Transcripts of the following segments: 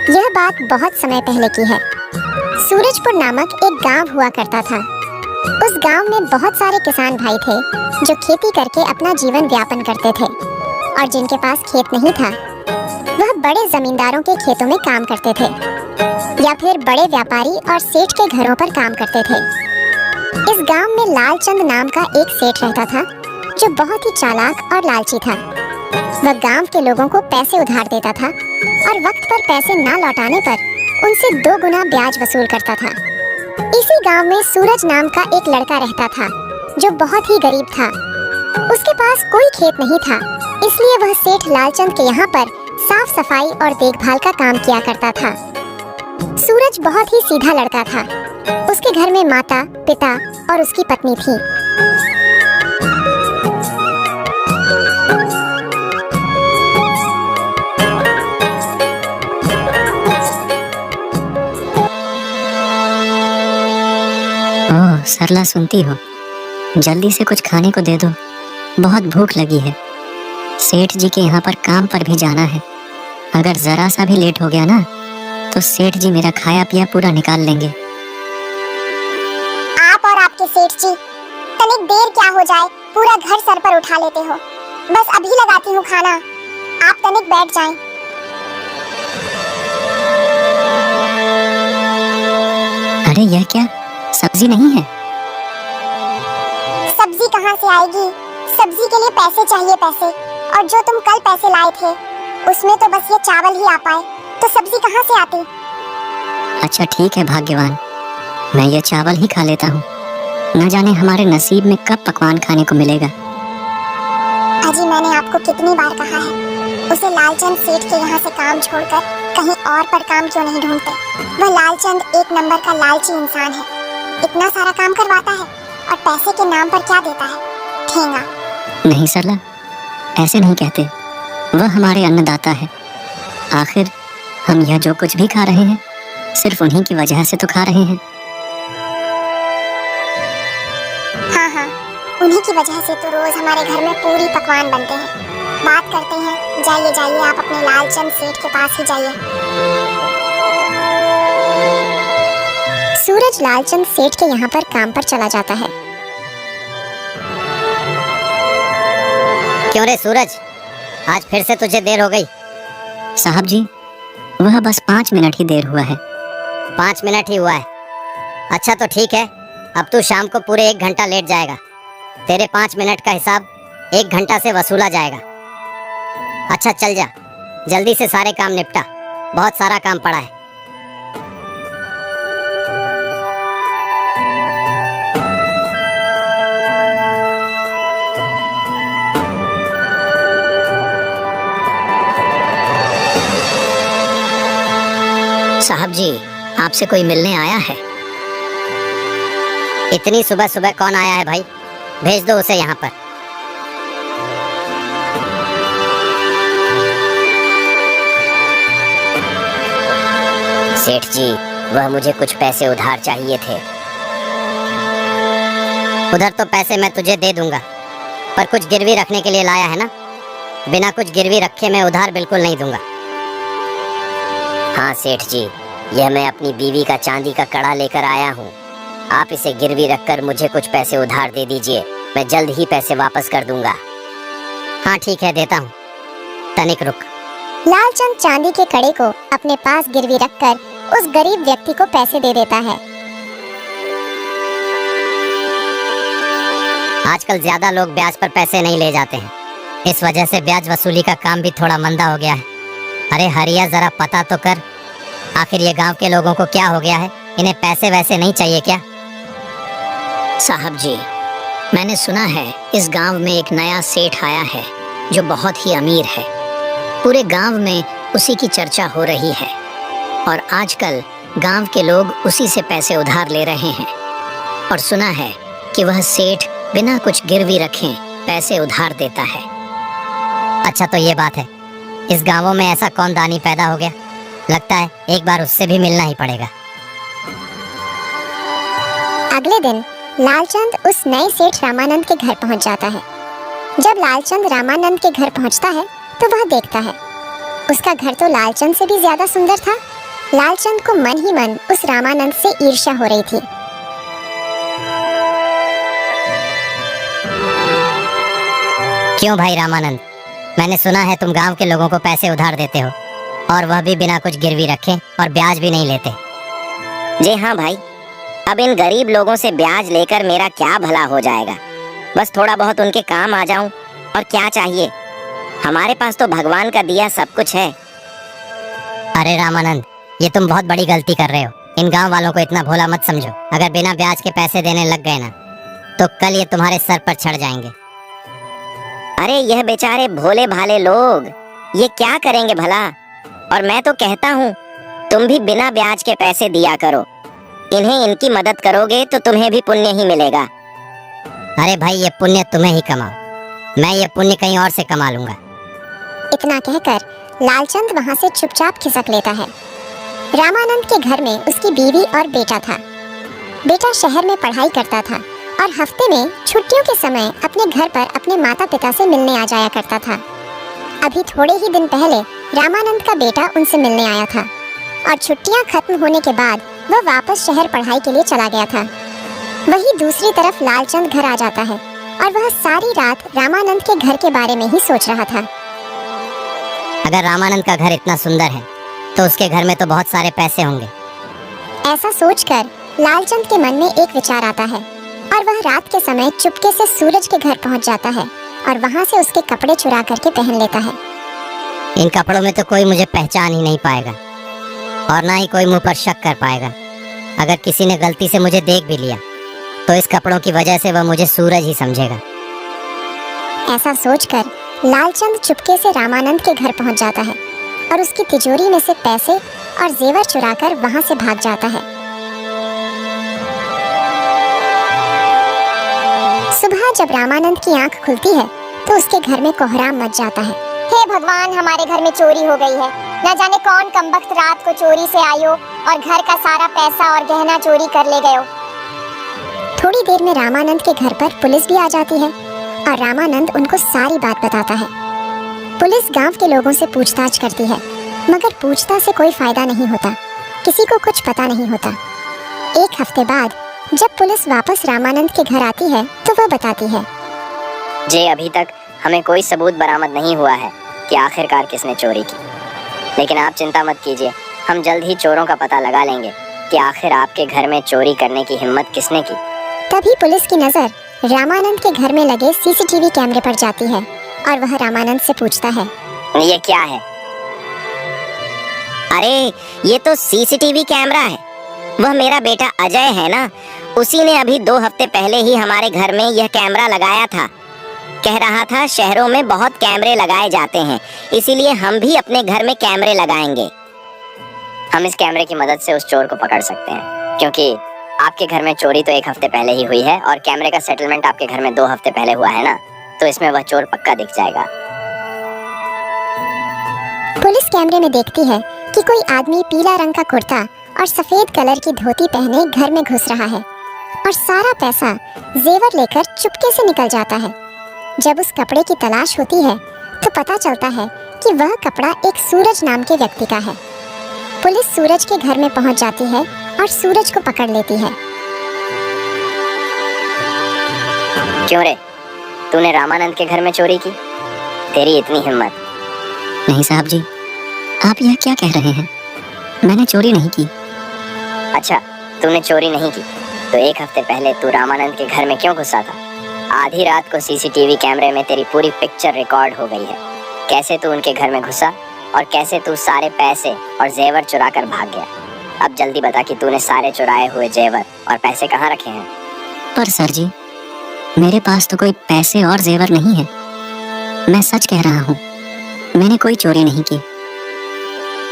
यह बात बहुत समय पहले की है। सूरजपुर नामक एक गांव हुआ करता था। उस गांव में बहुत सारे किसान भाई थे जो खेती करके अपना जीवन यापन करते थे, और जिनके पास खेत नहीं था वह बड़े जमींदारों के खेतों में काम करते थे या फिर बड़े व्यापारी और सेठ के घरों पर काम करते थे। इस गांव में लालचंद नाम का एक सेठ रहता था जो बहुत ही चालाक और लालची था। वह गांव के लोगों को पैसे उधार देता था और वक्त पर पैसे ना लौटाने पर उनसे 2 गुना ब्याज वसूल करता था। इसी गांव में सूरज नाम का एक लड़का रहता था जो बहुत ही गरीब था। उसके पास कोई खेत नहीं था, इसलिए वह सेठ लालचंद के यहाँ पर साफ सफाई और देखभाल का काम किया करता था। सूरज बहुत ही सीधा लड़का था। उसके घर में माता, पिता और उसकी पत्नी थी। ओह सरला, सुनती हो? जल्दी से कुछ खाने को दे दो, बहुत भूख लगी है। सेठ जी के यहाँ पर काम पर भी जाना है। अगर जरा सा भी लेट हो गया ना तो सेठ जी मेरा खाया पिया पूरा निकाल लेंगे। आप और आपके सेठ जी तनिक देर क्या हो जाए पूरा घर सर पर उठा लेते हो। बस अभी लगाती हूँ खाना, आप तनिक बैठ जाएं। अरे यह क्या, सब्जी नहीं है? सब्जी कहाँ से आएगी? सब्जी के लिए पैसे चाहिए, पैसे। और जो तुम कल पैसे लाए थे उसमें तो बस ये चावल ही आ पाए, तो सब्जी कहाँ से आती? अच्छा ठीक है भाग्यवान, मैं ये चावल ही खा लेता हूँ। न जाने हमारे नसीब में कब पकवान खाने को मिलेगा। अजी, मैंने आपको कितनी बार कहा है उसे लालचंद सेठ के यहाँ से काम छोड़कर कहीं और पर काम क्यों नहीं ढूंढते। वह लालचंद एक नंबर का लालची इंसान है। इतना सारा काम करवाता है और पैसे के नाम पर क्या देता है? ठेंगा। नहीं सरला, ऐसे नहीं कहते। वह हमारे अन्नदाता है। आखिर हम यह जो कुछ भी खा रहे हैं सिर्फ उन्हीं की वजह से तो खा रहे हैं। हाँ, उन्हीं की वजह से तो रोज हमारे घर में पूरी पकवान बनते हैं। बात करते हैं, जाइए जाइए, आप अपने लालचंद सेठ के पास ही जाइए। सूरज लालचंद सेठ के यहाँ पर काम पर चला जाता है। क्यों रे सूरज, आज फिर से तुझे देर हो गई? साहब जी, वह बस 5 मिनट ही देर हुआ है। 5 मिनट ही हुआ है? अच्छा तो ठीक है, अब तू शाम को पूरे 1 घंटा लेट जाएगा। तेरे 5 मिनट का हिसाब 1 घंटा से वसूला जाएगा। अच्छा चल जा, जल्दी से सारे काम निपटा, बहुत सारा काम पड़ा है। साहब जी, आपसे कोई मिलने आया है? इतनी सुबह सुबह कौन आया है भाई? भेज दो उसे यहाँ पर। सेठ जी, वह मुझे कुछ पैसे उधार चाहिए थे। उधर तो पैसे मैं तुझे दे दूंगा, पर कुछ गिरवी रखने के लिए लाया है ना। बिना कुछ गिरवी रखे मैं उधार बिल्कुल नहीं दूंगा। हाँ सेठ जी, यह मैं अपनी बीवी का चांदी का कड़ा लेकर आया हूँ। आप इसे गिरवी रखकर मुझे कुछ पैसे उधार दे दीजिए, मैं जल्द ही पैसे वापस कर दूंगा। हाँ ठीक है, देता हूँ, तनिक रुक। लालचंद चांदी के कड़े को अपने पास गिरवी रखकर उस गरीब व्यक्ति को पैसे दे देता है। आजकल ज्यादा लोग ब्याज पर पैसे नहीं ले जाते हैं, इस वजह से ब्याज वसूली का काम भी थोड़ा मंदा हो गया है। अरे हरिया, जरा पता तो कर, आखिर ये गांव के लोगों को क्या हो गया है? इन्हें पैसे वैसे नहीं चाहिए क्या? साहब जी, मैंने सुना है इस गांव में एक नया सेठ आया है जो बहुत ही अमीर है। पूरे गांव में उसी की चर्चा हो रही है और आजकल गांव के लोग उसी से पैसे उधार ले रहे हैं। और सुना है कि वह सेठ बिना कुछ गिरवी रखे पैसे उधार देता है। अच्छा तो ये बात है, इस गांवों में ऐसा कौन दानी पैदा हो गया? लगता है एक बार उससे भी मिलना ही पड़ेगा। अगले दिन लालचंद उस नए सेठ रामानंद के घर पहुंच जाता है। जब लालचंद रामानंद के घर पहुंचता है तो वह देखता है उसका घर तो लालचंद से भी ज्यादा सुंदर था। लालचंद को मन ही मन उस रामानंद से ईर्ष्या हो रही थी। क्यों भाई रामानंद, मैंने सुना है तुम गांव के लोगों को पैसे उधार देते हो, और वह भी बिना कुछ गिरवी रखे, और ब्याज भी नहीं लेते। जी हाँ भाई, अब इन गरीब लोगों से ब्याज लेकर मेरा क्या भला हो जाएगा। बस थोड़ा बहुत उनके काम आ जाऊं, और क्या चाहिए। हमारे पास तो भगवान का दिया सब कुछ है। अरे रामानंद, ये तुम बहुत बड़ी गलती कर रहे हो। इन गांव वालों को इतना भोला मत समझो। अगर बिना ब्याज के पैसे देने लग गए ना, तो कल ये तुम्हारे सर पर चढ़ जाएंगे। अरे यह बेचारे भोले भाले लोग ये क्या करेंगे भला। और मैं तो कहता हूँ तुम भी बिना ब्याज के पैसे दिया करो। इन्हें इनकी मदद करोगे तो तुम्हें भी पुण्य ही मिलेगा। अरे भाई, ये पुण्य तुम्हें ही कमाओ, मैं ये पुण्य कहीं और से कमा लूंगा। इतना कहकर लालचंद वहां से चुपचाप खिसक लेता है। रामानंद के घर में उसकी बीवी और बेटा था। बेटा शहर में पढ़ाई करता था और हफ्ते में छुट्टियों के समय अपने घर पर अपने माता पिता से मिलने आ जाया करता था। अभी थोड़े ही दिन पहले रामानंद का बेटा उनसे मिलने आया था और छुट्टियां खत्म होने के बाद वह वापस शहर पढ़ाई के लिए चला गया था। वहीं दूसरी तरफ लालचंद घर आ जाता है और वह सारी रात रामानंद के घर के बारे में ही सोच रहा था। अगर रामानंद का घर इतना सुंदर है तो उसके घर में तो बहुत सारे पैसे होंगे। ऐसा सोचकर लालचंद के मन में एक विचार आता है और वह रात के समय चुपके से सूरज के घर पहुंच जाता है और वहां से उसके कपड़े चुरा करके पहन लेता है। इन कपड़ों में तो कोई मुझे पहचान ही नहीं पाएगा और ना ही कोई मुंह पर शक कर पाएगा। अगर किसी ने गलती से मुझे देख भी लिया तो इस कपड़ों की वजह से वह मुझे सूरज ही समझेगा। ऐसा सोचकर लालचंद चुपके से रामानंद के घर पहुंच जाता है और उसकी तिजोरी में से पैसे और जेवर चुराकर वहां से भाग जाता है। सुबह जब रामानंद की आंख खुलती है तो उसके घर में कोहराम मच जाता है। हे भगवान, हमारे घर में चोरी हो गई है। न जाने कौन कमबख्त रात को चोरी से आयो और घर का सारा पैसा और गहना चोरी कर ले गयो। थोड़ी देर में रामानंद के घर पर पुलिस भी आ जाती है और रामानंद उनको सारी बात बताता है। पुलिस गांव के लोगों से पूछताछ करती है, मगर पूछताछ से कोई फायदा नहीं होता। किसी को कुछ पता नहीं होता। एक हफ्ते बाद जब पुलिस वापस रामानंद के घर आती है तो वह बताती है, जी अभी तक हमें कोई सबूत बरामद नहीं हुआ है कि आखिरकार किसने चोरी की। लेकिन आप चिंता मत कीजिए, हम जल्द ही चोरों का पता लगा लेंगे कि आखिर आपके घर में चोरी करने की हिम्मत किसने की। तभी पुलिस की नजर रामानंद के घर में लगे सीसीटीवी कैमरे पर जाती है और वह रामानंद से पूछता है, ये क्या है? अरे ये तो सीसीटीवी कैमरा है। वह मेरा बेटा अजय है ना, उसी ने अभी 2 हफ्ते पहले ही हमारे घर में यह कैमरा लगाया था। कह रहा था शहरों में बहुत कैमरे लगाए जाते हैं, इसीलिए हम भी अपने घर में कैमरे लगाएंगे। हम इस कैमरे की मदद से उस चोर को पकड़ सकते हैं, क्योंकि आपके घर में चोरी तो 1 हफ्ते पहले ही हुई है और कैमरे का सेटलमेंट आपके घर में 2 हफ्ते पहले हुआ है ना, तो इसमें वह चोर पक्का दिख जाएगा। पुलिस कैमरे में देखती है कि कोई आदमी पीला रंग का कुर्ता और सफेद कलर की धोती पहने घर में घुस रहा है और सारा पैसा जेवर लेकर चुपके से निकल जाता है। जब उस कपड़े की तलाश होती है तो पता चलता है कि वह कपड़ा एक सूरज नाम के व्यक्ति का है। पुलिस सूरज के घर में पहुंच जाती है और सूरज को पकड़ लेती है। क्यों रे, तूने रामानंद के घर में चोरी की? तेरी इतनी हिम्मत? नहीं साहब जी, आप यह क्या कह रहे हैं? मैंने चोरी नहीं की। अच्छा, तूने चोरी नहीं की तो 1 हफ्ते पहले तू रामानंद के घर में क्यों घुसा था? आधी रात को सीसीटीवी कैमरे में तेरी पूरी पिक्चर रिकॉर्ड हो गई है। कैसे तू उनके घर में घुसा और कैसे तू सारे पैसे और जेवर चुरा कर भाग गया। अब जल्दी बता कि तूने सारे चुराए हुए जेवर और पैसे कहाँ रखे हैं? पर सर जी, मेरे पास तो कोई पैसे और जेवर नहीं है। मैं सच कह रहा हूँ, मैंने कोई चोरी नहीं की।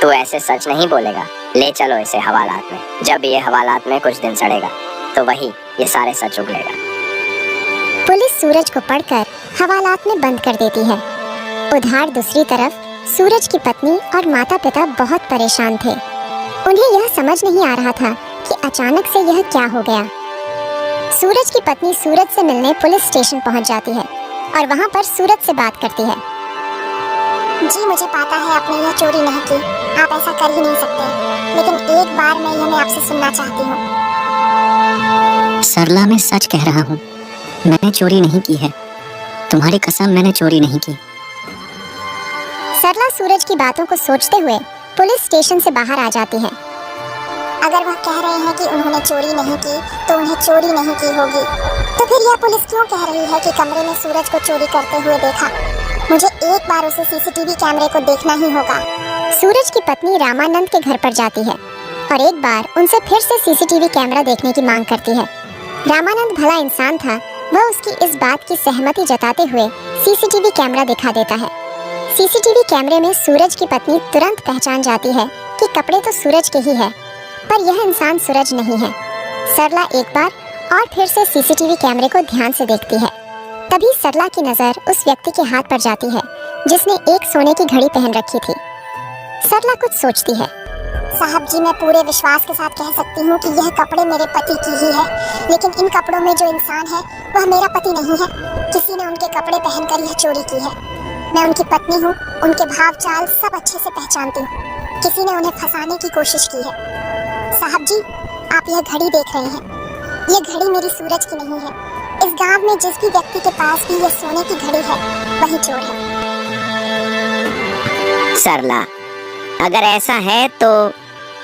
तू ऐसे सच नहीं बोलेगा। ले चलो इसे हवालात में। जब ये हवालात में कुछ दिन सड़ेगा तो वही ये सारे सच उगलेगा। पुलिस सूरज को पकड़कर हवालात में बंद कर देती है। उधर दूसरी तरफ सूरज की पत्नी और माता पिता बहुत परेशान थे। उन्हें यह समझ नहीं आ रहा था कि अचानक से यह क्या हो गया। सूरज की पत्नी सूरज से मिलने पुलिस स्टेशन पहुंच जाती है और वहां पर सूरज से बात करती है। जी मुझे पता है आपने यह चोरी नहीं की, आप ऐसा कर ही नहीं सकते, लेकिन एक बार मैं आपसे सुनना चाहती हूँ। सरला, मैं सच कह रहा हूँ, मैंने चोरी नहीं की है। तुम्हारी कसम, मैंने चोरी नहीं की। सरला सूरज की बातों को सोचते हुए पुलिस स्टेशन से बाहर आ जाती है। अगर वह कह रहे हैं कि उन्होंने चोरी नहीं की, तो उन्हें चोरी नहीं की होगी। तो फिर यह पुलिस क्यों कह रही है कि कमरे में सूरज को चोरी करते हुए देखा? मुझे एक बार उसे सीसीटीवी कैमरे को देखना ही होगा। सूरज की पत्नी रामानंद के घर पर जाती है और एक बार उनसे फिर से सीसीटीवी कैमरा देखने की मांग करती है। रामानंद भला इंसान था, वह उसकी इस बात की सहमति जताते हुए सीसीटीवी कैमरा दिखा देता है। सीसीटीवी कैमरे में सूरज की पत्नी तुरंत पहचान जाती है कि कपड़े तो सूरज के ही है, पर यह इंसान सूरज नहीं है। सरला एक बार और फिर से सीसीटीवी कैमरे को ध्यान से देखती है। तभी सरला की नजर उस व्यक्ति के हाथ पर जाती है जिसने एक सोने की घड़ी पहन रखी थी। सरला कुछ सोचती है। साहब जी, मैं पूरे विश्वास के साथ कह सकती हूँ कि यह कपड़े मेरे पति की ही है, लेकिन इन कपड़ों में जो इंसान है वह मेरा पति नहीं है। किसी ने उनके कपड़े पहनकर यह चोरी की है। मैं उनकी पत्नी हूँ, उनके भाव चाल सब अच्छे से पहचानती हूँ। किसी ने उन्हें फंसाने की कोशिश की है। साहब जी, आप यह घड़ी देख रहे हैं, यह घड़ी मेरी सूरज की नहीं है। इस गांव में जिस भी व्यक्ति के पास भी यह सोने की घड़ी है, वही चोर है। सरला, अगर ऐसा है तो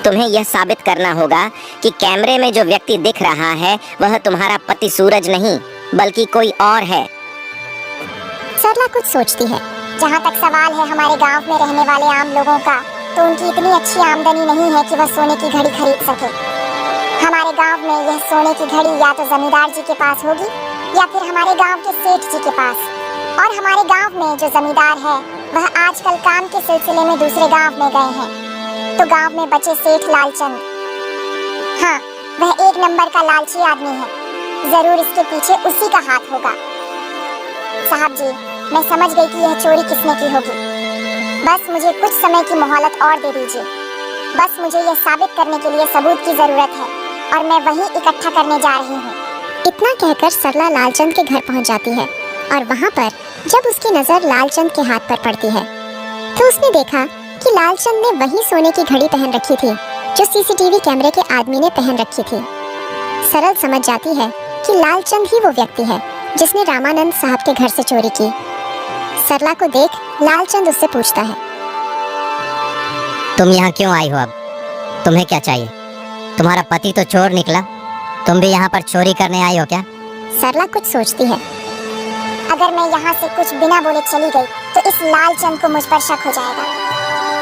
तुम्हें यह साबित करना होगा कि कैमरे में जो व्यक्ति दिख रहा है वह तुम्हारा पति सूरज नहीं बल्कि कोई और है। सरला कुछ सोचती है। जहाँ तक सवाल है हमारे गांव में रहने वाले आम लोगों का, तो उनकी इतनी अच्छी आमदनी नहीं है कि वह सोने की घड़ी खरीद सके। हमारे गांव में यह सोने की घड़ी या तो जमींदार जी के पास होगी या फिर हमारे गांव के सेठ जी के पास। और हमारे गांव में जो जमींदार है वह आजकल काम के सिलसिले में दूसरे गांव में गए हैं। तो गांव में बचे सेठ लालचंद, हाँ, वह एक नंबर का लालची आदमी है। जरूर इसके पीछे उसी का हाथ होगा। साहब जी, मैं समझ गई कि यह चोरी किसने की होगी। बस मुझे कुछ समय की मोहलत और दे दीजिए। बस मुझे यह साबित करने के लिए सबूत की जरूरत है और मैं वही इकट्ठा करने जा रही हूँ। इतना कहकर सरला लालचंद के घर पहुँच जाती है और वहाँ पर जब उसकी नजर लालचंद के हाथ पर पड़ती है तो उसने देखा कि लालचंद ने वही सोने की घड़ी पहन रखी थी जो सीसीटीवी कैमरे के आदमी ने पहन रखी थी। सरल समझ जाती है कि लालचंद ही वो व्यक्ति है जिसने रामानंद साहब के घर से चोरी की। सरला को देख लालचंद उससे पूछता है, तुम यहाँ क्यों आई हो? अब तुम्हें क्या चाहिए? तुम्हारा पति तो चोर निकला, तुम भी यहाँ पर चोरी करने आई हो क्या? सरला कुछ सोचती है। अगर मैं यहाँ से कुछ बिना बोले चली गई तो इस लालचंद को मुझ पर शक हो जाएगा।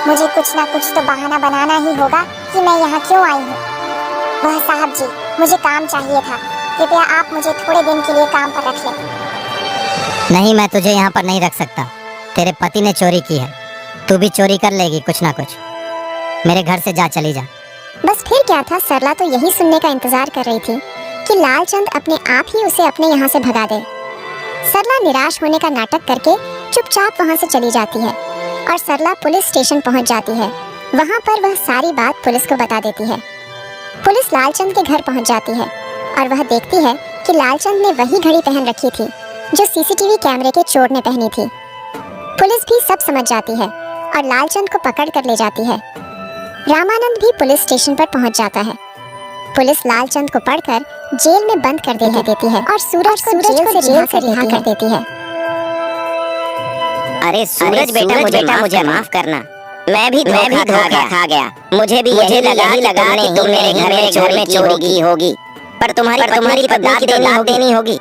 मुझे कुछ ना कुछ तो बहाना बनाना ही होगा कि मैं यहाँ क्यों आई हूँ। वह साहब जी, मुझे काम चाहिए था, कृपया आप मुझे थोड़े दिन के लिए काम पर रख लें। नहीं, मैं तुझे यहाँ पर नहीं रख सकता। तेरे पति ने चोरी की है, तू भी चोरी कर लेगी कुछ ना कुछ। मेरे घर से जा, चली जा। बस फिर क्या था, सरला तो यही सुनने का इंतजार कर रही थी कि लालचंद अपने आप ही उसे अपने यहाँ से भगा दे। सरला निराश होने का नाटक करके चुपचाप वहाँ से चली जाती है और सरला पुलिस स्टेशन पहुँच जाती है। वहाँ पर वह सारी बात पुलिस को बता देती है। पुलिस लालचंद के घर पहुँच जाती है और वह देखती है कि लालचंद ने वही घड़ी पहन रखी थी जो सीसीटीवी कैमरे के चोर ने पहनी थी। पुलिस भी सब समझ जाती है और लालचंद को पकड़ कर ले जाती है। रामानंद भी पुलिस स्टेशन पर पहुंच जाता है। पुलिस लालचंद को पकड़कर जेल में बंद कर देती है और सूरज को जेल से रिहा कर देती है। अरे सूरज बेटा, मुझे माफ करना। मैं भी धोखा खा गया। मुझे भी यही लगा कि तुम मेरे घर में चोरी की होगी, पर तुम्हारी पत्नी की दाद देनी होगी।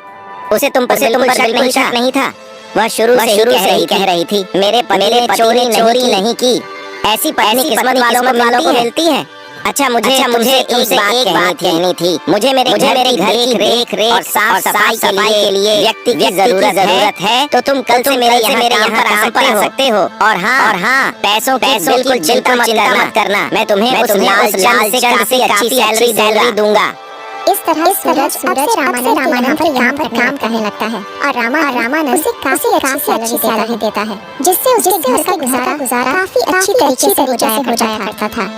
उसे तुम पर बिल्कुल शक नहीं था। वह शुरू से ही कह रही थी मेरे चोरी नहीं की। ऐसी किस्मत वालों को मिलती है। अच्छा, मुझे एक बात कहनी थी। मुझे मेरे घर की रेख और साफ सफाई के लिए व्यक्ति की जरूरत है, तो तुम कल से मेरे यहाँ काम पर आ सकते हो। और हाँ, पैसों बिल्कुल चिंता मत करना। मैं तुम्हें उस लालचंद से काफी अच्छी सैलरी दूंगा। इस तरह सूरज रामानंद के यहाँ पर काम करने लगता है और रामानंद उसे काफी अच्छी सैलरी देता है, जिससे उसके घर का गुजारा काफी अच्छी तरीके से हो जाया करता था।